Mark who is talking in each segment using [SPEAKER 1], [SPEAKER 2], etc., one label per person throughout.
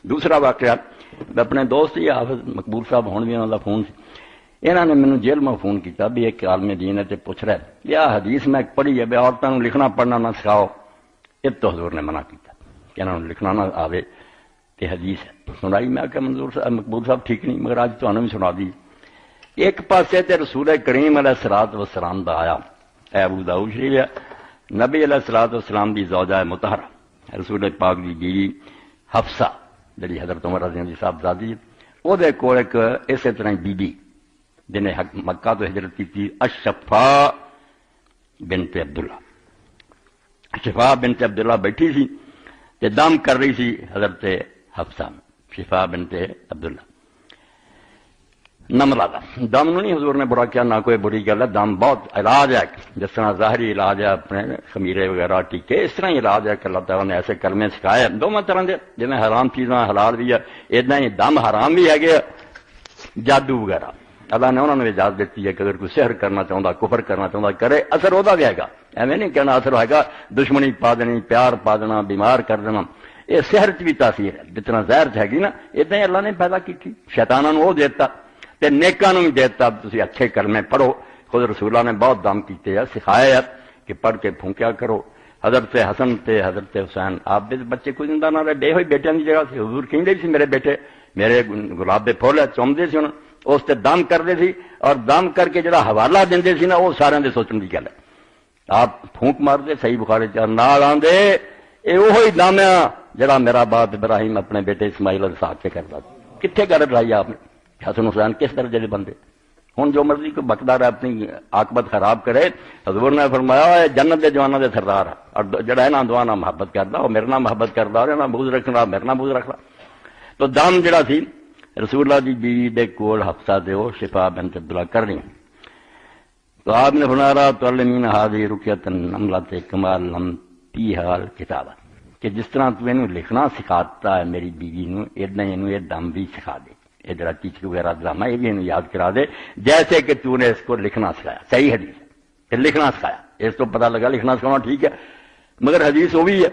[SPEAKER 1] دوسرا واقعہ اپنے دوست ہی حافظ مقبول صاحب ہون بھی انہوں کا فون سی، انہوں نے مینوں جیل میں فون کیا بھی ایک عالم دین ہے تے پوچھ رہا ہے یا حدیث میں پڑھی ہے بھی عورتوں کو لکھنا پڑھنا نہ سکھاؤ، یہ تو حضور نے منع کیا کہ انہوں نے لکھنا نہ آوے تے حدیث ہے سنائی۔ میں کہ منظور صاحب مقبول صاحب ٹھیک نہیں، مگر آج تمہیں بھی سنا دی۔ ایک پاسے تے رسول کریم علیہ الصلوۃ والسلام دا آیا، اے ابو داؤد شریف ہے، نبی علیہ الصلوۃ والسلام دی زوجہ مطہرہ رسول پاک دی بیوی حفصہ جڑی حضرت عمر رضی اللہ عنہ صاحب زادی، او دے کول ایک اسی طرح بی بی جنہیں مکہ تو ہجرت کی تھی، الشفاء بنت عبداللہ، شفاء بنت عبداللہ بیٹھی سی تے دم کر رہی سی حضرت حفصہ شفاء بنت عبداللہ۔ نملہ دا دم نو نہیں حضور نے برا کیا، نہ کوئی بری گل ہے، دم بہت علاج ہے، جس طرح ظاہری علاج ہے اپنے خمیرے وغیرہ ٹیکے، اس طرح ہی علاج ہے کہ اللہ تعالیٰ نے ایسے کلمے سکھائے دونوں طرح دے، جن حرام چیزاں حلال بھی ہے، ادنا ہی دم حرام بھی ہے کہ جادو وغیرہ اللہ نے انہوں نے اجازت دیتی ہے کہ اگر کوئی سحر کرنا چاہتا کفر کرنا چاہتا کرے، اثر وہدا بھی ہے گا، ایویں نہیں کہنا اثر ہوئے گا دشمنی پا دینی، پیار پا دینا، بیمار کر دینا، یہ سحر چ بھی تاثیر ہے، جتنا زہر چ ہے نا ادنا ہی اللہ نے پیدا کی تھی، شیطانوں وہ دیتا تے نیکاں بھی دیتا، تسی اچھے کلمے پڑھو، خود رسولہ نے بہت دم کیتے ہیں، سکھایا ہے کہ پڑھ کے پھونکیا کرو۔ حضرت حسن تے حضرت حسین آپ دے بچے کوئی زندہ نہ رہے، بے ہوئی بیٹیاں دی جگہ سے حضور کہندے سی میرے بیٹے میرے گلاب دے پھول ہے، چومدے سی انہوں اس تے دم کرتے سی، اور دم کر کے جڑا حوالہ دیندے سی نا وہ سارے دے سوچن دی گل ہے، آپ پھونک مار دے صحیح بخاری چار نال آندے اے وہی دم ہے جڑا میرا باپ ابراہیم اپنے بیٹے اسماعیل اور اسحاق کے کرتا تھا۔ کتنے گل لائی آپ نے؟ حسن حسین کس درجے کے بندے، ہوں جو مرضی کو بکدار ہے اپنی عاقبت خراب کرے، حضور نے فرمایا جنت دے جوانوں دے سردار ہے، اور جڑا یہاں دعا نہ محبت کرتا وہ میرے نام محبت کرتا اور یہاں بغض رکھنا میرے نام بغض رکھنا۔ تو دم جڑا سی رسول اللہ دی بیوی دے کول حفصہ دے وہ شفاء بنت عبداللہ کر رہی، تو آپ نے فرمایا تعلمین ہذه رقیۃ النملۃ کما لم فیھا الکتاب، کہ جس طرح تو اینو لکھنا سکھاتا ہے میری بیوی نو، ادنا اینو یہ دم بھی سکھا دے، یہ جڑا ٹیچر وغیرہ ڈرامہ یہ بھی اینو یاد کرا دے، جیسے کہ تو نے اس کو لکھنا سکھایا۔ صحیح حدیث ہے لکھنا سکھایا، اس تو پتہ لگا لکھنا سکھانا ٹھیک ہے، مگر حدیث وہ بھی ہے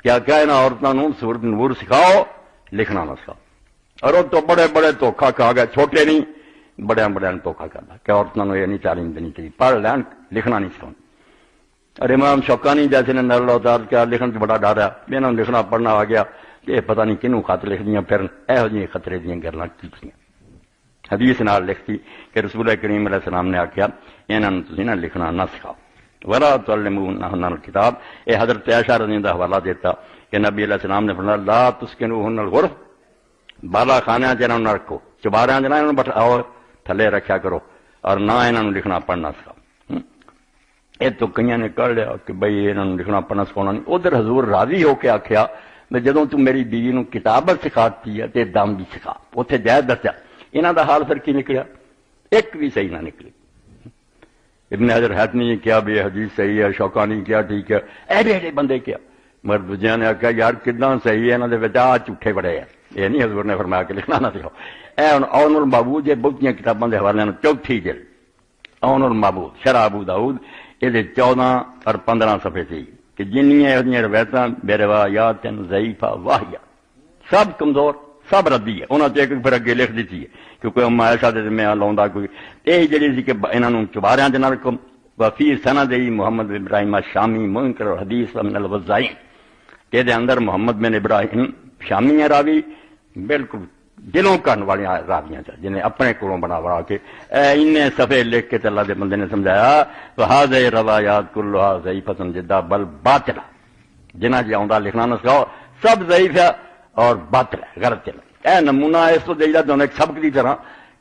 [SPEAKER 1] کیا کیا انہاں عورتوں نو سورۃ نور سکھاؤ لکھنا نہ سکھاؤ، اور وہ تو بڑے بڑے دھوکھا کھا گئے، چھوٹے نہیں بڑے بڑے دھوکھا کرتا کہ عورتوں نے یہ نہیں تعلیم دینی چاہیے، پڑھ لین لکھنا نہیں سکھاؤں۔ اور امام شوکانی جیسے نے نظر اتار کیا لکھن سے بڑا ڈر ہے، انہوں نے لکھنا پڑھنا آ گیا، یہ پتہ نہیں کنوں خط لکھ دیاں، پھر یہو جی خطرے دیا گلاں کی حدیث نال لکھتی کہ رسول کریم علیہ السلام نے آخیا انہوں نے تسی نہ لکھنا نہ سکھاؤ، ولا تعلمونہن الکتاب۔ یہ حضرت عائشہ رضی اللہ عنہا حوالہ دیتا کہ نبی علیہ السلام نے فرمایا لا تسکنوہن الغرف، بالا خانے انہوں نہ رکھو، چبارے انہوں نے بٹھاؤ تھلے رکھا کرو، اور نہ انہوں نے لکھنا پڑھنا سکھاؤ۔ یہ تو کئی نے کر لیا کہ بھئی انہوں نے لکھنا پڑھنا سکھانا نہیں، ادھر حضور راضی ہو کے آخیا میں جدوں تو میری بیوی نو کتابت سکھاتی ہے تے دم بھی سکھا، اتنے جائز دسیا، انہوں دا حال پھر کی نکلیا؟ ایک بھی صحیح نہ نکلی۔ ابن حجر حتمی نے کیا بھی حدیث صحیح ہے، شوکانی کیا ٹھیک ہے، ایڈے ایڈے بندے کیا، مگر دوجیاں نے آخیا یار کداں صحیح ہے، انہوں نے آ جھوٹے بڑے ہیں، یہ نہیں حضور نے فرمایا کہ لکھنا نہ سکھاؤ۔ اے ہن اون المعبود یہ بہت کتاباں دے حوالے چوتھی جلد اون المعبود شرح ابو داؤد، یہ 14 اور 15 صفحے تھی کہ جنیاں یہ روایتاں بے روایات ضعیفہ واہیہ، سب کمزور سب ردی ہے، انہوں نے ایک پھر اگے لکھ دیتی ہے کہ کوئی اما عائشہ دے میں لاؤندا کوئی یہ جڑی سی کہ انہاں نوں چباریاں دے نال حکم وفی سند محمد بن ابراہیم شامی منکر الحدیث من الوزائی، کہ دے اندر محمد بن ابراہیم شامی ہے راوی، بالکل دلوں کرن والی راویاں جنہیں اپنے کولوں بنا کے ان صفحے لکھ کے اللہ دے بندے نے سمجھایا وہذہ روایات کلھا ضعیفۃ جدا بل باطلہ، جنہ جی آندا لکھنا نہ سکھاؤ سب ضعیف ہے اور باطل ہے، غلط چل۔ اے نمونہ اس تو دیجا دونوں ایک سبق دی طرح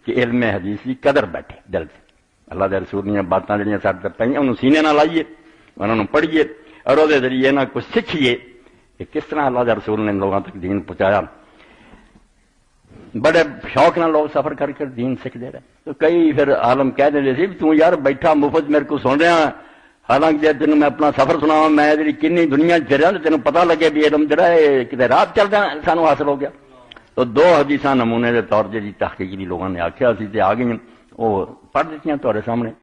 [SPEAKER 1] کہ علم حدیث کی قدر بیٹھے دل سے، اللہ دے رسول نے باتاں جڑیاں ساتھ تے پئیاں انہوں سینے نہ لائیے، انہوں نے پڑھیے اور وہ ذریعے نہ کچھ سیکھیے کہ کس طرح اللہ دے رسول نے لوگوں تک دین پہنچایا۔ بڑے شوق نہ لوگ سفر کر کر دین سیکھتے رہے، تو کئی پھر عالم کہہ دیتے سی تو یار بیٹھا مفت میرے کو سن رہا، حالانکہ جب تینوں میں اپنا سفر سنا میں جی کنی دنیا پھریا تو تینوں پتہ لگے بھی علم جڑا ہے کتنے رات چلدا سانو حاصل ہو گیا۔ تو دو حدیثاں نمونے کے طور جی تحقیق لوگوں نے آخیا سی تے آ گئی وہ پڑھ دیتی تھوڑے سامنے۔